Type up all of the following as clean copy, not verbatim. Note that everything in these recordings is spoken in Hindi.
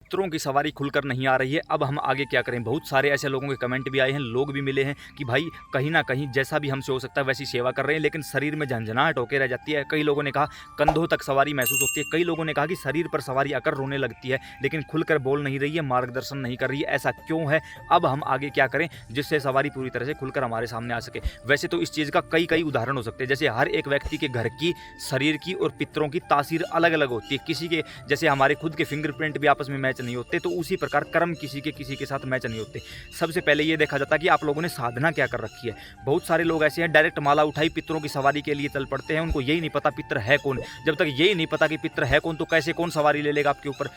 पितरों की सवारी खुलकर नहीं आ रही है, अब हम आगे क्या करें। बहुत सारे ऐसे लोगों के कमेंट भी आए हैं, लोग भी मिले हैं कि भाई कहीं ना कहीं जैसा भी हमसे हो सकता है वैसी सेवा कर रहे हैं, लेकिन शरीर में झंझनाहट होकर रह जाती है। कई लोगों ने कहा कंधों तक सवारी महसूस होती है, कई लोगों ने कहा कि शरीर पर सवारी आकर रोने लगती है, लेकिन खुलकर बोल नहीं रही है, मार्गदर्शन नहीं कर रही है। ऐसा क्यों है, अब हम आगे क्या करें जिससे सवारी पूरी तरह से खुलकर हमारे सामने आ सके। वैसे तो इस चीज़ का कई उदाहरण हो सकते हैं, जैसे हर एक व्यक्ति के घर की, शरीर की और पितरों की तासीर अलग अलग होती है। किसी के जैसे हमारे खुद के फिंगरप्रिंट भी आपस में मैच नहीं होते, तो उसी प्रकार कर्म किसी के साथ मैच नहीं होते। सबसे पहले ये देखा जाता है कि आप लोगों ने साधना क्या कर रखी है। बहुत सारे लोग ऐसे हैं डायरेक्ट माला उठाई पितरों की सवारी के लिए चल पड़ते हैं, उनको यही नहीं पता पितर है कौन। जब तक यही नहीं पता कि पितर है कौन तो कैसे कौन सवारी ले लेगा आपके ऊपर।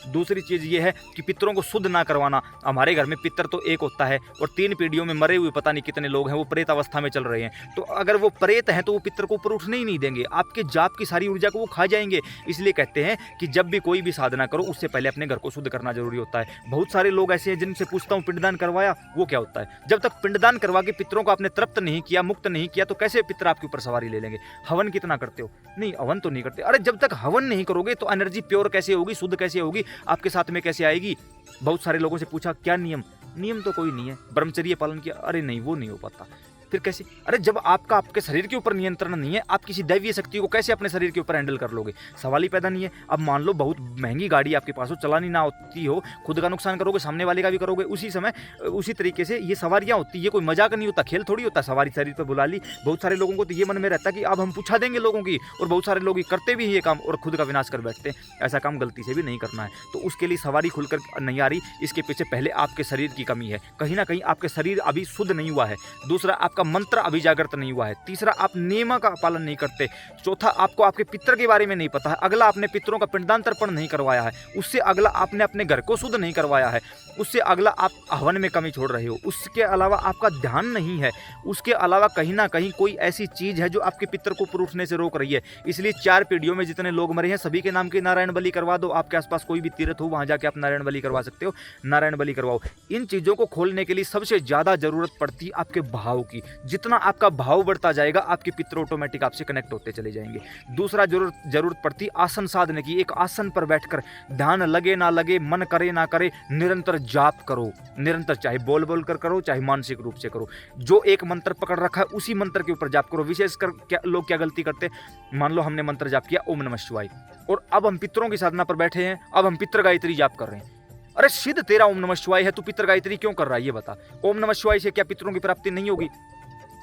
दूसरी चीज़ ये है कि पितरों को शुद्ध ना करवाना। हमारे घर में पितर तो एक होता है और 3 पीढ़ियों में मरे हुए पता नहीं कितने लोग हैं, वो प्रेत अवस्था में चल रहे हैं। तो अगर वो प्रेत हैं तो वो पितर को ऊपर उठने ही नहीं देंगे, आपके जाप की सारी ऊर्जा को वो खा जाएंगे। इसलिए कहते हैं कि जब भी कोई भी साधना करो उससे पहले अपने घर को शुद्ध करना जरूरी होता है। बहुत सारे लोग ऐसे हैं जिनसे पूछता हूँ पिंडदान करवाया, वो क्या होता है। जब तक पिंडदान करवा के पितरों को आपने तृप्त नहीं किया, मुक्त नहीं किया, तो कैसे पितर आपके ऊपर सवारी ले लेंगे। हवन कितना करते हो, नहीं हवन तो नहीं करते। अरे जब तक हवन नहीं करोगे तो एनर्जी प्योर कैसे होगी, शुद्ध कैसे होगी, आपके साथ में कैसे आएगी। बहुत सारे लोगों से पूछा क्या नियम तो कोई नहीं है, ब्रह्मचर्य पालन किया, अरे नहीं वो नहीं हो पाता। फिर कैसे, अरे जब आपका आपके शरीर के ऊपर नियंत्रण नहीं है, आप किसी दैवीय शक्ति को कैसे अपने शरीर के ऊपर हैंडल कर लोगे, सवाल ही पैदा नहीं है। अब मान लो बहुत महंगी गाड़ी आपके पास हो, चलानी ना होती हो, खुद का नुकसान करोगे, सामने वाले का भी करोगे। उसी समय उसी तरीके से ये सवारियां होती है, ये कोई मजाक नहीं होता, खेल थोड़ी होता। सवारी शरीर पर बुला ली, बहुत सारे लोगों को तो ये मन में रहता है कि अब हम पूछा देंगे लोगों की, और बहुत सारे लोग करते भी ये काम और खुद का विनाश कर बैठते हैं। ऐसा काम गलती से भी नहीं करना है। तो उसके लिए सवारी खुलकर नहीं आ रही, इसके पीछे पहले आपके शरीर की कमी है, कहीं ना कहीं आपके शरीर अभी शुद्ध नहीं हुआ है। दूसरा, आपका मंत्र अभी जागृत नहीं हुआ है। तीसरा, आप नियम का पालन नहीं करते। चौथा, आपको आपके पितर के बारे में नहीं पता है। अगला, आपने पितरों का पिंडदान तर्पण नहीं करवाया है। उससे अगला, आपने अपने घर को शुद्ध नहीं करवाया है। उससे अगला, आप हवन में कमी छोड़ रहे हो। उसके अलावा आपका ध्यान नहीं है। उसके अलावा कहीं ना कहीं कोई ऐसी चीज है जो आपके पितर को ऊपर उठने से रोक रही है। इसलिए 4 पीढ़ियों में जितने लोग मरे हैं सभी के नाम की नारायण बलि करवा दो। आपके आसपास कोई भी तीर्थ हो, वहां जाके आप नारायण बलि करवा सकते हो, नारायण बलि करवाओ। इन चीजों को खोलने के लिए सबसे ज्यादा जरूरत पड़ती है आपके भाव की। जितना आपका भाव बढ़ता जाएगा, आपके पितर ऑटोमेटिक आपसे कनेक्ट होते चले जाएंगे। दूसरा, जरूरत पड़ती आसन साधने की। एक आसन पर बैठकर ध्यान लगे ना लगे, मन करे ना करे, निरंतर जाप करो। निरंतर, चाहे बोल कर करो, चाहे मानसिक रूप से करो। जो एक मंत्र पकड़ रखा है उसी मंत्र के ऊपर जाप करो। विशेषकर लोग क्या गलती करते, मान लो हमने मंत्र जाप किया ओम नमः शिवाय, और अब हम पितरों की साधना पर बैठे हैं, अब हम पितर गायत्री जाप कर रहे हैं। अरे सिद्ध तेरा ओम नमः शिवाय है, तू पितर गायत्री क्यों कर रहा है ये बता। ओम नमः शिवाय से क्या पितरों की प्राप्ति नहीं होगी।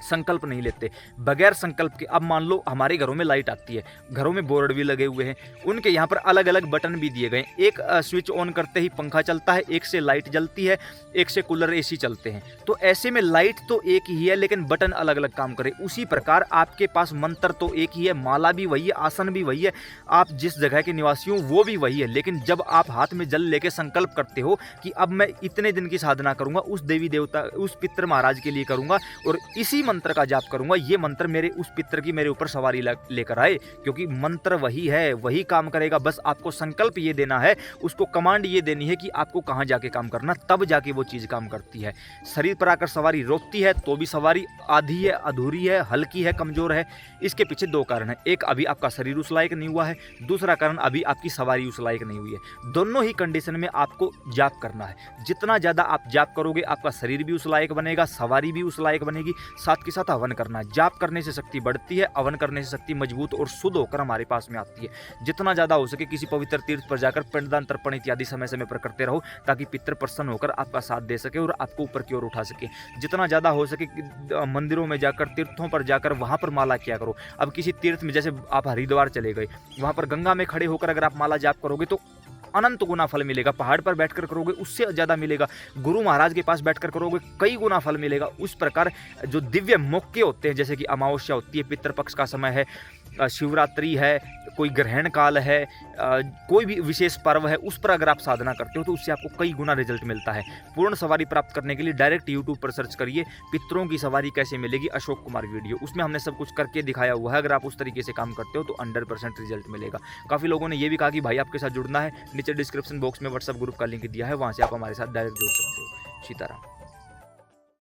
संकल्प नहीं लेते, बगैर संकल्प के। अब मान लो हमारे घरों में लाइट आती है, घरों में बोर्ड भी लगे हुए हैं, उनके यहाँ पर अलग अलग बटन भी दिए गए। एक स्विच ऑन करते ही पंखा चलता है, एक से लाइट जलती है, एक से कूलर एसी चलते हैं। तो ऐसे में लाइट तो एक ही है लेकिन बटन अलग अलग काम करे। उसी प्रकार आपके पास मंत्र तो एक ही है, माला भी वही है, आसन भी वही है, आप जिस जगह के निवासी हो वो भी वही है। लेकिन जब आप हाथ में जल लेके संकल्प करते हो कि अब मैं इतने दिन की साधना करूंगा, उस देवी देवता, उस पितर महाराज के लिए करूंगा और इसी मंत्र का जाप करूंगा, ये मंत्र मेरे उस पितर की मेरे ऊपर सवारी लेकर आए, क्योंकि मंत्र वही है, वही काम करेगा। बस आपको संकल्प ये देना है, उसको कमांड ये देनी है कि आपको कहां जाके काम करना, तब जाके वो चीज काम करती है। शरीर पर आकर सवारी रोकती है तो भी सवारी आधी है, अधूरी है, हल्की है, कमजोर है। इसके पीछे 2 कारण है। एक, अभी आपका शरीर उस लायक नहीं हुआ है। दूसरा कारण, अभी आपकी सवारी उस लायक नहीं हुई है। दोनों ही कंडीशन में आपको जाप करना है। जितना ज्यादा आप जाप करोगे, आपका शरीर भी उस लायक बनेगा, सवारी भी उस लायक बनेगी। साथ के साथ हवन करना है। जाप करने से शक्ति बढ़ती है, हवन करने से शक्ति मजबूत और शुद्ध होकर हमारे पास में आती है। जितना ज्यादा हो सके किसी पवित्र तीर्थ पर जाकर पिंडदान तर्पण इत्यादि समय समय पर करते रहो, ताकि पितर प्रसन्न होकर आपका साथ दे सके और आपको ऊपर की ओर उठा सके। जितना ज्यादा हो सके मंदिरों में जाकर, तीर्थों पर जाकर वहां पर माला किया करो। अब किसी तीर्थ में, जैसे आप हरिद्वार चले गए, वहां पर गंगा में खड़े होकर अगर आप माला जाप करोगे तो अनंत गुना फल मिलेगा। पहाड़ पर बैठकर करोगे उससे ज्यादा मिलेगा। गुरु महाराज के पास बैठकर करोगे कई गुना फल मिलेगा। उस प्रकार जो दिव्य मौके होते हैं, जैसे कि अमावस्या होती है, पितृपक्ष का समय है, शिवरात्रि है, कोई ग्रहण काल है, कोई भी विशेष पर्व है, उस पर अगर आप साधना करते हो तो उससे आपको कई गुना रिजल्ट मिलता है। पूर्ण सवारी प्राप्त करने के लिए डायरेक्ट यूट्यूब पर सर्च करिए पितरों की सवारी कैसे मिलेगी, अशोक कुमार वीडियो, उसमें हमने सब कुछ करके दिखाया हुआ है। अगर आप उस तरीके से काम करते हो तो 100% रिजल्ट मिलेगा। काफ़ी लोगों ने ये भी कहा कि भाई आपके साथ जुड़ना है, नीचे डिस्क्रिप्शन बॉक्स में व्हाट्सएप ग्रुप का लिंक दिया है, वहाँ से आप हमारे साथ डायरेक्ट जुड़ सकते हो। सीताराम।